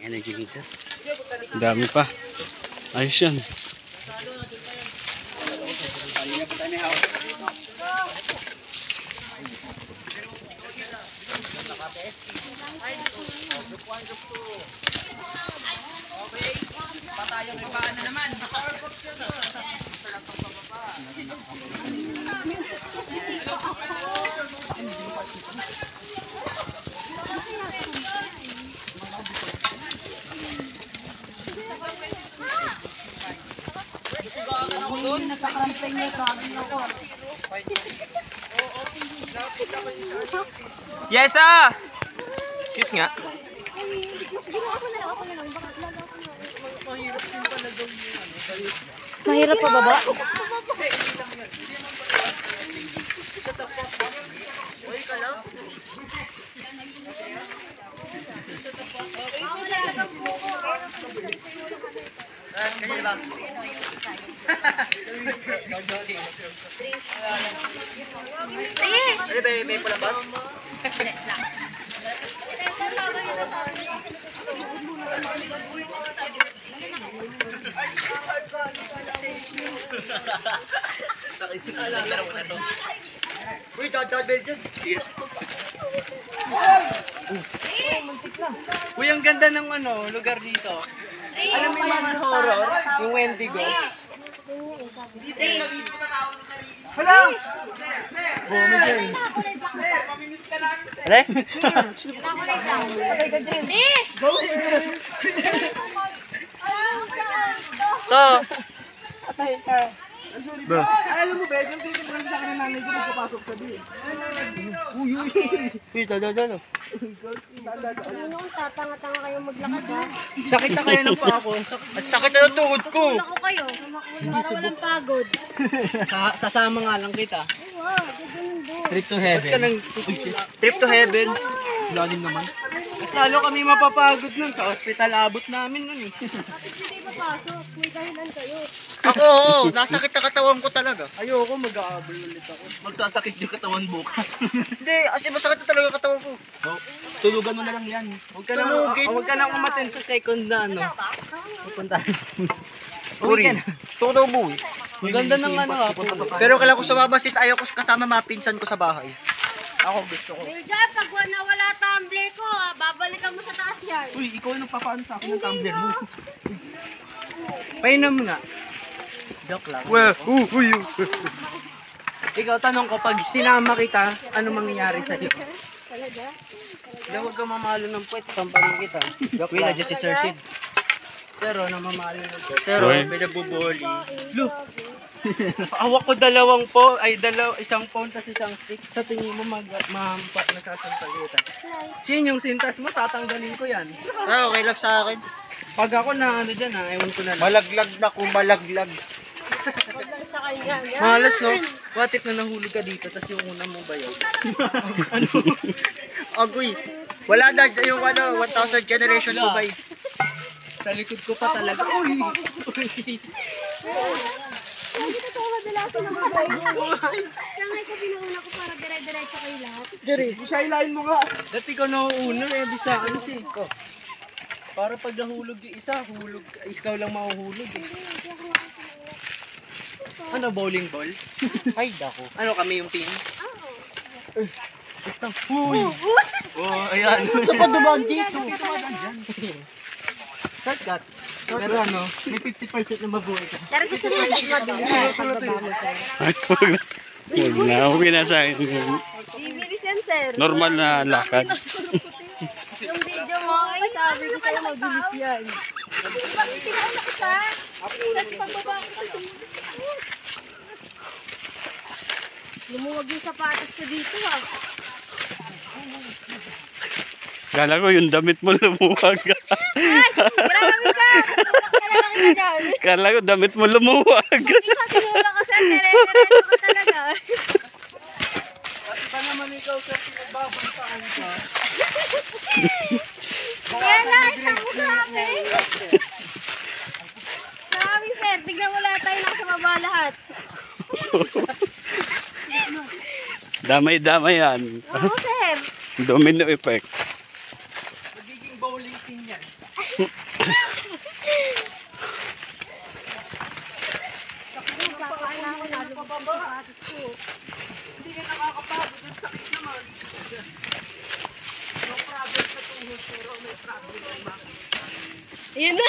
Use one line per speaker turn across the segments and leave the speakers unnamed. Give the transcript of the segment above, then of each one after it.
energy meter. Dami pa. Ayos yan.
Yes, ah! Excuse nga.
Mahirap pa baba?
May pula ba? Uy, dadabel dyan.
Uy, ang ganda ng lugar dito. Alam mo yung mga horror? Yung Wendigo? Hello!
Ale? To.
Alam mo, Bed, yung dito sa akin ng nanay ko magpapasok sa di.
Uy, dada.
Ano kung tatanga-tanga kayong maglakad ha?
Sakit na kayo ng paa ko.
At sakit na ng tuhod ko.
Ako kayo, para walang pagod.
Sasama nga lang kita.
Wow, gagawin doon.
Trip to
Ba't ka nang
Trip to heaven.
lalim naman? Lalo kami mapapagod nun. Sa ospital abot namin nun eh.
Bakit hindi papasok? May dahilan kayo.
Ako, oo. Nasakit na katawan ko talaga.
Ayoko, mag-aabol ulit ako. Magsasakit yung katawan bukas.
Hindi, kasi masakit na talaga yung katawan ko.
Tulugan mo na lang yan. Huwag ka nang umaten sa second na pupunta.
Uri, gusto ko daw umuwi.
Ang ganda ng
Pero kailangan ko sumama since ayaw ko kasama mga pinsan ko sa bahay.
Ako gusto ko.
Pero dyan, pag nawala tumbler ko, babalikan mo sa taas yan.
Uy, ikaw yung nagpapaano sa akin ng tumbler mo. Painom nga. Joke lang.
Uy.
Ikaw, tanong ko, pag sinama kita, ano mangyayari sa'yo?
Talaga?
Huwag ka mamalo ng puwet, pampagin kita. Joke lang.
si Sir Sid.
Sero, na mamalo ng puwet.
Sir,
Uy.
may nabubuli.
Look! Hawak ko isang phone tapos isang stick. Sa tingin mo mahampat na sasampal kita. Sin, yung sintas mo, tatanggalin ko yan.
Okay lang sa akin.
Pag ako na dyan ewan ko na lang.
Malaglag na kung malaglag.
Sa kanya. Yan.
Malas no? What if na nahulog ka dito tapos yung una mo bayaw?
Agoy. Wala na yung 1,000 generations ko ba?
Sa likod ko pa talaga. Uy!
Hindi ka ito madalasan ng mga bayo. Kaya nga ikaw pinauna ko para dire-diretso kayo lahat.
Siya mo nga. Dati ko nauuna bisa kasi. Para pag nahulog yung isa, ikaw lang mahuhulog eh. Ano, bowling ball?
Ay, dako.
Ano kami yung pin? Basta, huy! Oh, ayan.
Ito pa dumaan dito.
Shortcut. Pero ano, may 50% na mabuhay ka.
Pero gusto mo lang mabilis pagbaba mo sir.
Ay, huwag na. Okay na sa akin.
Bibilis yan sir.
Normal na lakad.
Yung video mo, ay sabi ko sa'yo mabilis yan. Bakit pinauna ko sa? Tapos pagbaba ko sa lumuwag yung sapatos ko dito ha.
Kala ko yung damit mo lumuwag.
Ay! Grabe ka! Tulak talaga kita dyan.
Kala ko damit mo lumuwag.
Ikaw tinulak ka sir. Dire-diretso ko talaga.
Pati pa naman ikaw sa pinagbabangkaan ka.
Kaya nakita mo sa akin. Sabi sir, tignan mo lahat tayo nakasababa lahat.
Damay-damay yan.
Oo sir.
Domino effect.
Magiging bowling pin yan. Hindi ka nakakapagod. Ang sakit naman. No problem sa tuhod, pero may problem naman.
Ayun na.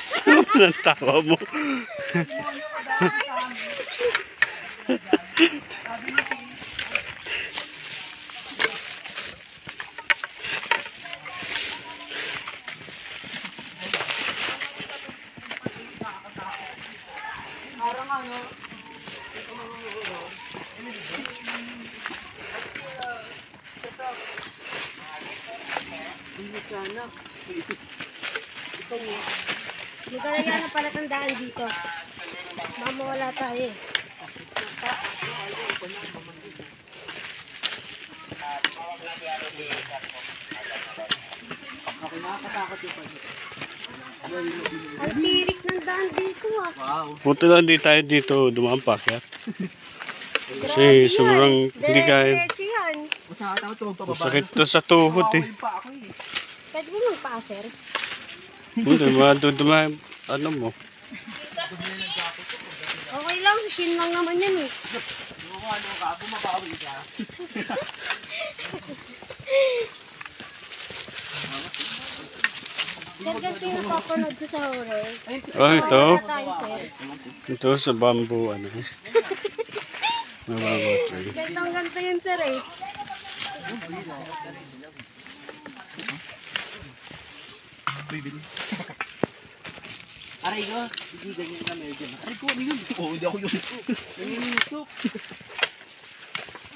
Saan ang tawa mo?
Parang ano, hindi sana.
Maglalagyan ng palatandaan dito. Mamawala tayo eh.
Ako nakakatakot yung pag.
Ang tirik ng daan dito ah.
Wow.
Buti lang di tayo dito dumampak ya. Kasi sobrang hindi kaya.
Diretso yan.
Masakatawa ito magpababa.
Masakit to sa tuhod eh.
Pa ako eh.
Pwede mo magpa-sir.
Buti maduduma ano mo.
Okay lang, shin lang naman yan eh.
Kung ano ka, bumabawi ka.
Sir, ganito yung napapanood ko sa horror.
Oh, ito.
Wala tayo, sir.
Ito sa bamboo ano. Namamatay.
Ganito yun, sir eh.
Aray ko, hindi ganyan ka medyo. Aray ko, ano yun? Oo, hindi ako yun. Nanginisok.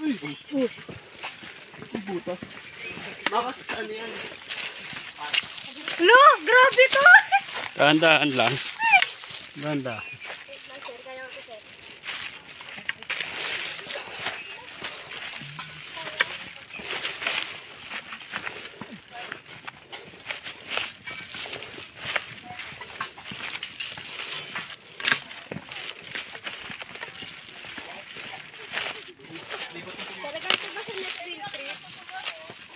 Uy, butas. Bakas, ano yan?
Lo, grabe to!
Dahan-dahan lang. Dahan-dahan.
Sir, kaya ako, sir. Talagang ito ba sa next field trip?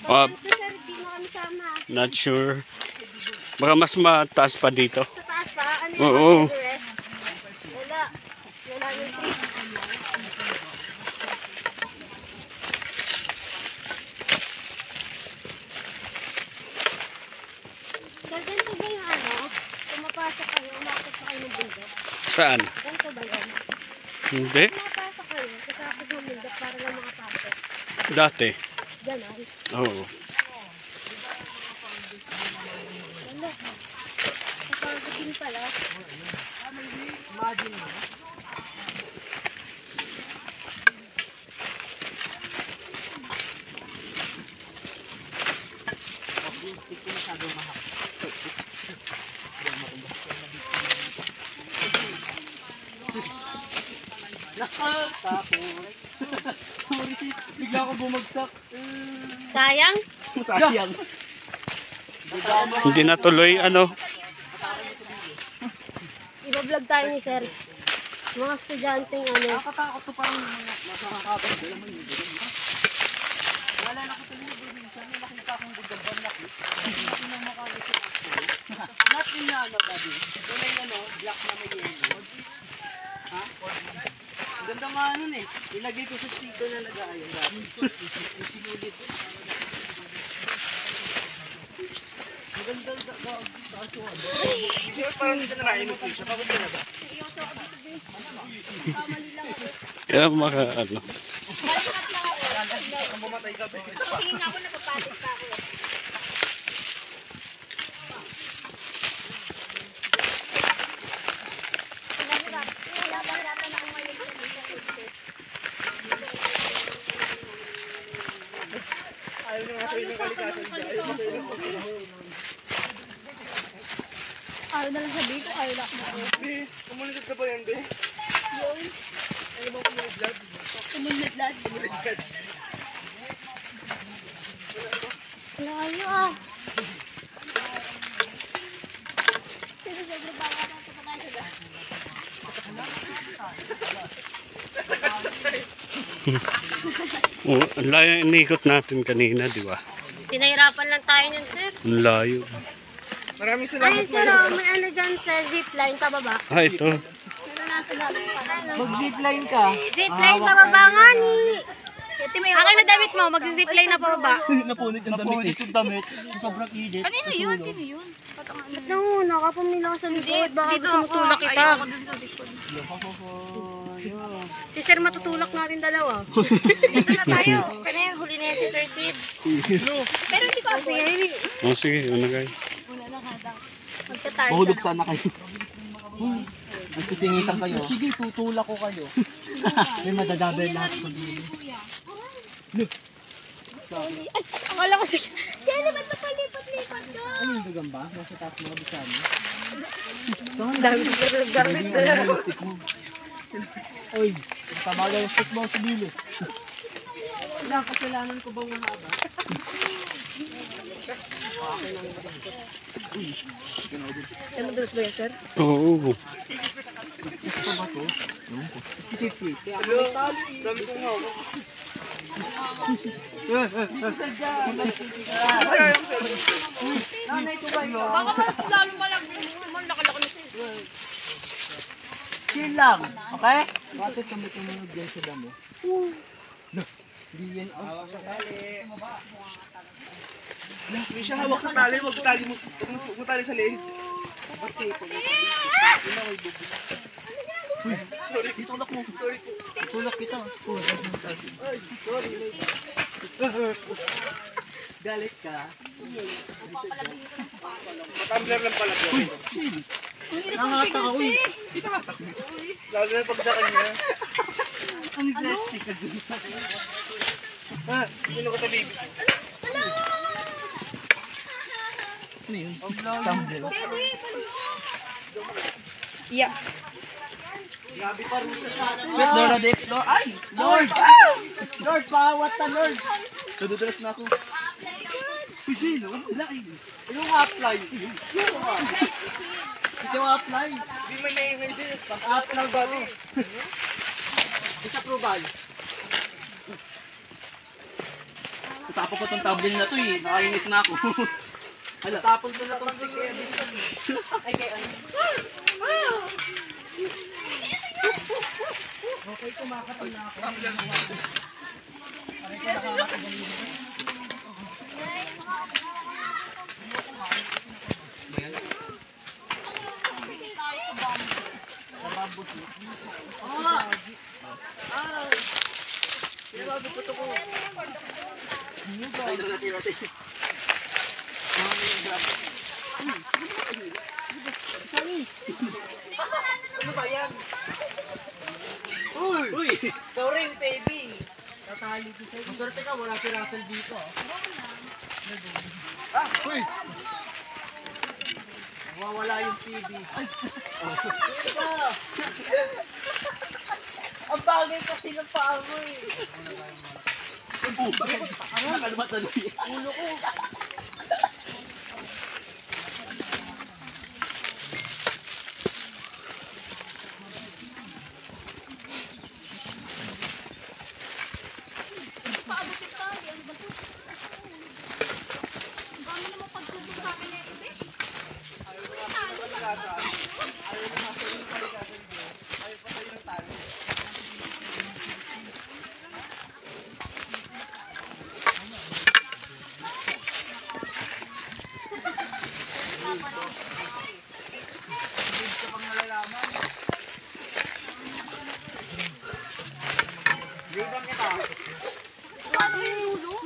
Ah,
Ito, sir, di mo kami sama.
not sure. Baka mas mataas pa dito.
Sa taas pa? Ano
Oo.
yung Everest? Wala. Wala yung trip. Sir, ganito ba yung ano? Pumapasok kayo, umakot pa kayo ng bundok.
Saan?
Ganito ba yun?
Hindi.
Pumapasok kayo, kasapos ng bundok para lang makapasok.
Dati.
Ganon.
Oo.
Wala. Kapagod din pala.
Imagine mo. Stick ko masyado mahal. Nakakapot. Sorry, shit. Bigla ako bumagsak.
Sayang.
Sayang.
Hindi natuloy ano.
Iba-vlog tayo ni sir. Mga estudyanteng ano.
Nakakatakot to parang nakakapot. Wala na ko sa libo minsan. May nakita akong bugaban na ko. Hindi na makalisip ako. Not in na ano, daddy. Wala yung ano, black na may yellow. Ha? Ang ganda nga nun eh. Ilagay ko sa sticker na nag-aayon. Sinulit. Ang ganda sa kaso ano. Parang dito na nainom ko siya. Bakit na ba?
Kaya maka ano.
Ang bumatay ka ba?
Tingin ako napapalit pa ako.
Ayaw nga sa'yo ng kalikasan siya. Ayaw nga sa'yo ng
Ayaw na lang sabihin ko, ayaw na ako.
Be, kumunod ka ba yan, be?
Yun.
Ano ba kumunod vlog?
Kumunod lahat.
Kumunod vlog.
Layo ah. Sino sa grupo ako natin pa tayo sa
Oh, ang layo inikot natin kanina, di ba?
Pinahirapan lang tayo nun, sir.
Ang layo.
Maraming
Ay,
salamat.
sir, may ano dyan, sir, zipline sa baba.
Ah, ito.
Ano nasa lalo pa? Ano?
Mag-zipline ka.
Zipline sa baba nga ni. Akin na damit mo, mag-zipline na pababa.
Napunit yung damit eh.
Yung damit, sobrang init.
Kanino yun? Sino yun? Ba't nanguna ka? Pumila ka sa likod. Baka gusto matulak kita. Si sir matutulak natin dalawa. Dito na tayo. Kaya huli na yan si Sir Sid. Pero hindi ko kasi yan.
Oh, sige, una kayo.
Una na hada. Magta-target.
Mahulog sana kayo. Nagsisingitan kayo. Sige, tutulak ko kayo. May madadabay lahat ko din.
Ay, akala ko si... Kaya ba't napalipat-lipat ka?
Ano yung gagamba? Nasa taas mga bisani.
Ang dami ko sa gamit.
Stick mo. Oy, tamaga yung stick mo sa bili. Wala, kasalanan ko bang mahaba?
Ano madalas ba yan, sir?
Oo.
Baka mas lalo malagyan mo. Nakalaki na siya.
Chill lang, okay? Bakit kami tumunod dyan sa damo? Hindi yan. May siya hawak sa tali, huwag tali mo tali sa leeg. Sorry, tulak mo. Sorry po. Tulak kita. Sorry. Galit ka. Tumbler lang pala po. Nakakata ka, uy. Lalo na pag sa kanya. Ang zesty ka dun. Sino ka sa baby? Ano yun? Tumbler.
Yeah.
Grabe pa rin sa Wait, Lord, Lord. Ay! Lord! Lord, paawat na, Lord! Nadudulas na ako. Uy, Jino, wala eh. Yung apply. Ito apply. Hindi may naingay din. Pag-up lang ba rin? Disapproval. Tapos ko itong tablet na to eh. Nakainis na ako. Hala. Tapos ko na itong sige. Ay, kaya ano? Okay, kumakain na ako. Okay, kumakain na ako. Ano ba yan? Uy! Sorry, baby! Tatali ko sa'yo. Maswerte ka, wala si Russell dito. Ah! Uy! Nawawala yung TV. Ang bagay kasi ng paa mo eh. Ano ba sa luya? Ulo ko.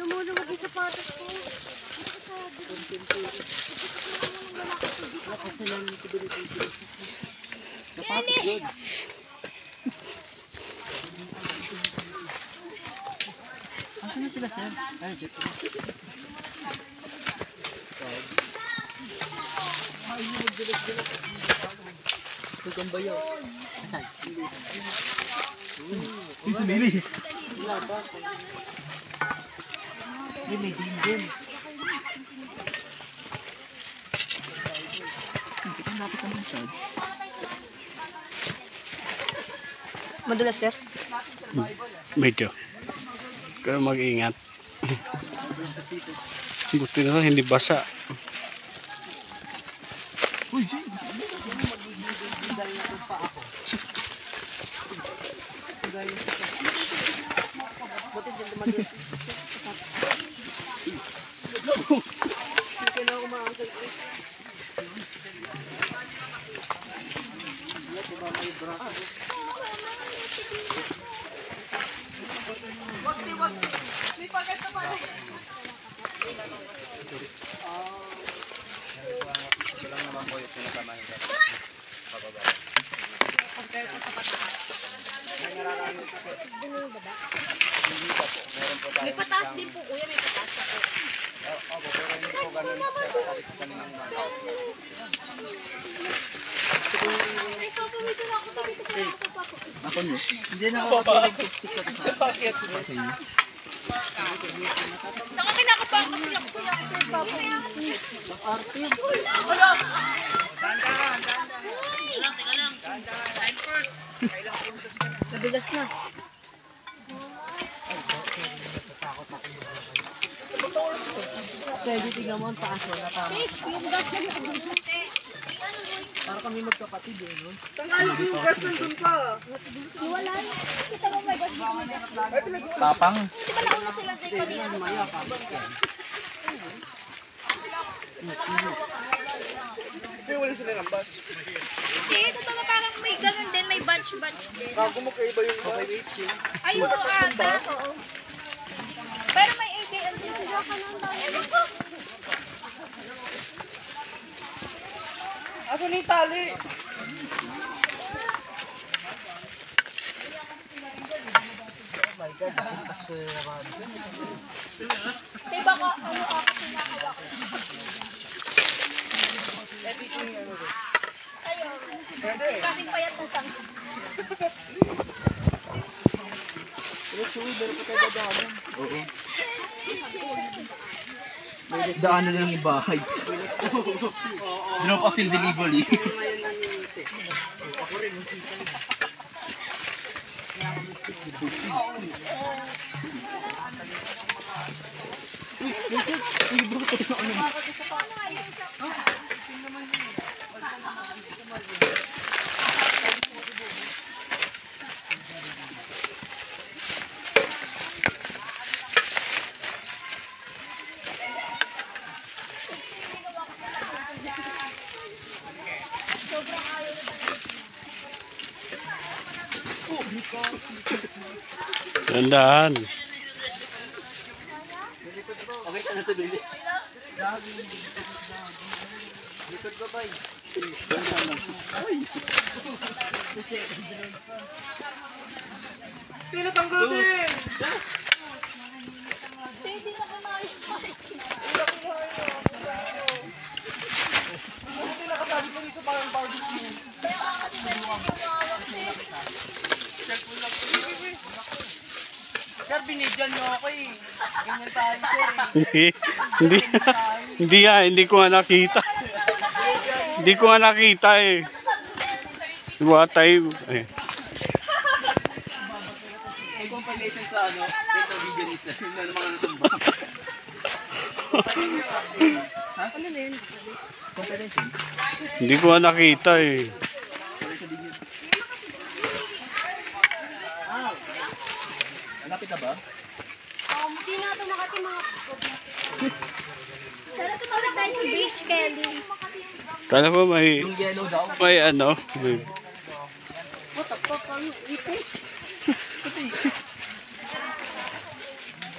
Lumulubog yung sapatos ko.
Asan na sila, sir? Ay, dito. Gagamba yun. Asan? Yung sumili. Wala ba? May dingding. Ang lapit naman siya.
Madulas, sir?
Medyo. Kaya mag-ingat. Buti na lang, hindi basa.
May pataas din po, kuya. May pataas po. Ikaw, pumito na ako. Pumito ka na ako, Papa.
Ako nyo. Hindi na ako pakinig-tik ako sa
Saka kinakabahan kasi ako, kuya. Papa. Nabigas na.
Pwede tignan mo ang taas wala pa.
Yung gas na
Para kami magkapatid eh, no?
Iwala. Kita mo may gas dito.
Tapang.
Di ba nauna sila sa kanina? Eh, totoo parang may ganun din, may bunch-bunch din.
Bago mo kayo ba yung
Ay, oo, ata. Oo. Pero may ATM din sila ka nang ewan ko.
Aso ni tali?
Di ba ka, ano ka kasi nakawak. Ayun. Kasing payat ng sang.
Daanan lang yung bahay. Drop off in delivery.
Tandaan.
Okay ka na sa duli.
Tinatanggal din!
Hindi na kumain.
Buti nakasabi ko dito parang barbecue.
Kaya nga kasi pwede kumawak siya.
Sir, binidyan nyo ako eh. Ganyan tayo sir eh.
Hindi. Hindi ko nga nakita. Hindi ko nga nakita eh. Diba tayo? Eh.
May compilation sa ano, dito video ni sir. Yung mga natumba.
Ano na yun?
Compilation.
Hindi ko nga nakita eh.
Malapit na ba?
Hindi na ito makati mga... Pero tumawag tayo sa beach, Kelly.
Kala ko may
Yung yellow daw.
ano. May,
What the fuck are you eating?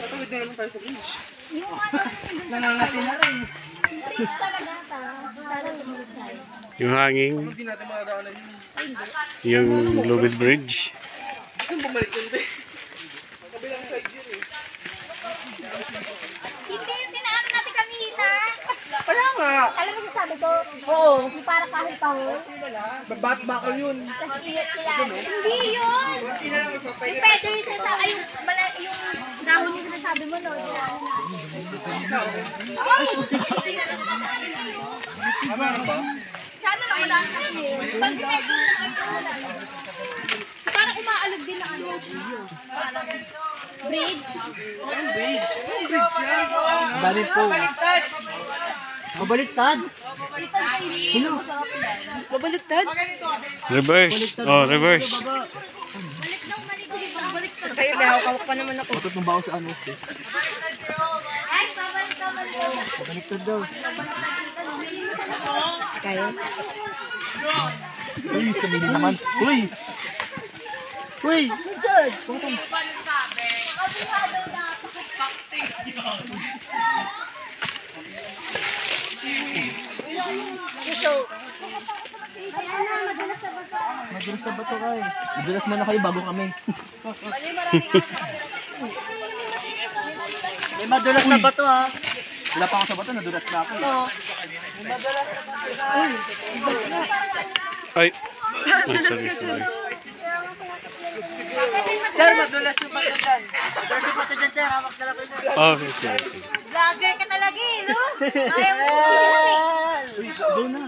Patawid na naman tayo sa beach.
Yung ano,
Nangangati na rin.
beach talaga ta. Sana lumulog tayo.
yung hanging,
Hindi natin makadaanan yun.
yung Lubid Bridge.
Saan bumalik yun ba? Kabilang side yun eh.
Hindi yung tinaan natin kanina.
Kaya nga!
Alam mo sasabi ko?
Oo!
Yung para kahol-kahol.
Babat bakal yun.
Tapos iyot sila. Hindi yun! Yung pwede yung sinasabi, yung dahon yung sinasabi mo, no?
Ano ba?
Sana lang wala sa eh. Pag sinabi mo, parang umaalog din na ano. Parang Bridge.
Balik po. Mabaliktad.
Baliktad ko yun. Masarap yan. Babaliktad?
Reverse. Oh, reverse.
Baliktad. Kayo, may hawak pa naman ako.
Patot ng baho sa ano.
Ay, babaliktad.
Baliktad daw.
Kayo?
Uy, sabihin naman. Uy! Uy! Richard! Madulas na ba ito kayo? Madulas mo na kayo bago kami. May madulas na ba ito ha? Wala pa ako sa bato, nadulas na ako.
Ay. Ay, sorry, sorry.
Sir, madulas yung bato dyan.
Madulas yung bato dyan, sir. Hawak na lang kayo, sir.
Okay, sorry, sorry.
Vlogger ka talaga eh, no? Ayaw mo ko.
Uy, doon na.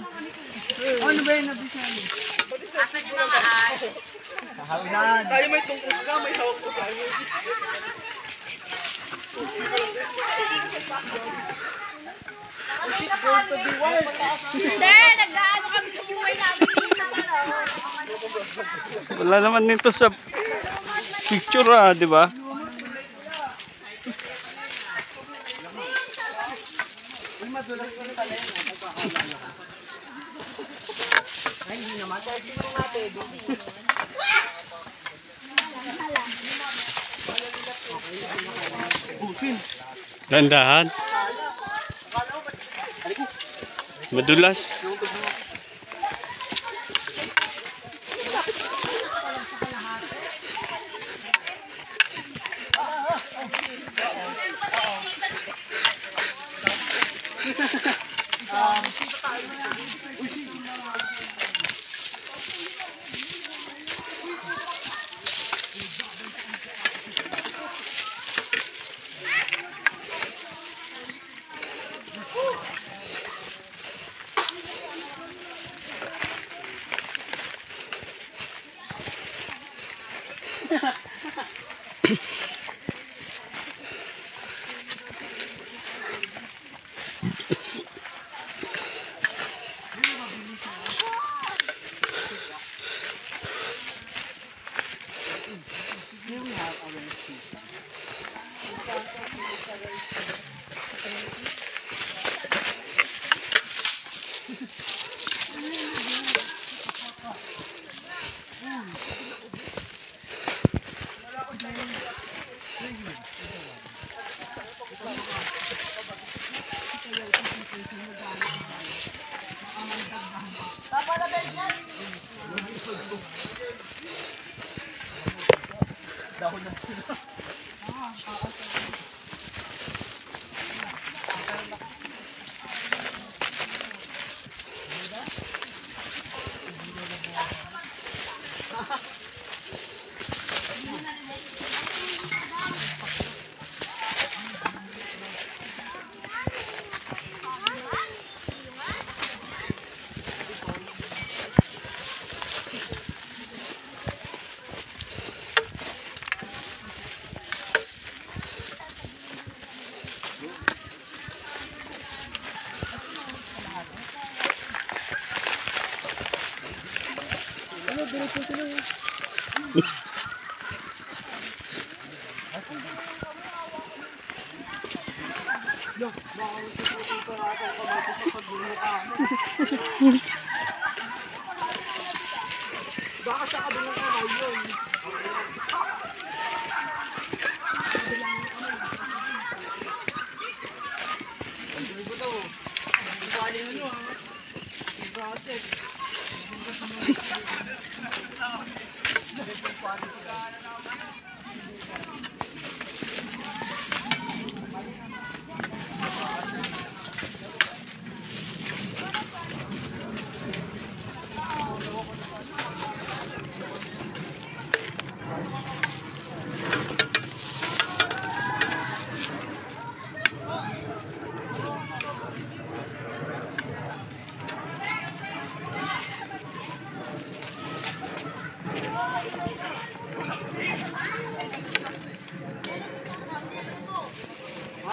Ano ba yun nabisan?
Asan yung mga ay?
Kahawinan.
Tayo may tungkol ka, may hawak ko sa iyo.
Sir, nag-ano kami sa buhay namin dito.
Wala naman nito sa picture di ba? Dandahan. Madulas.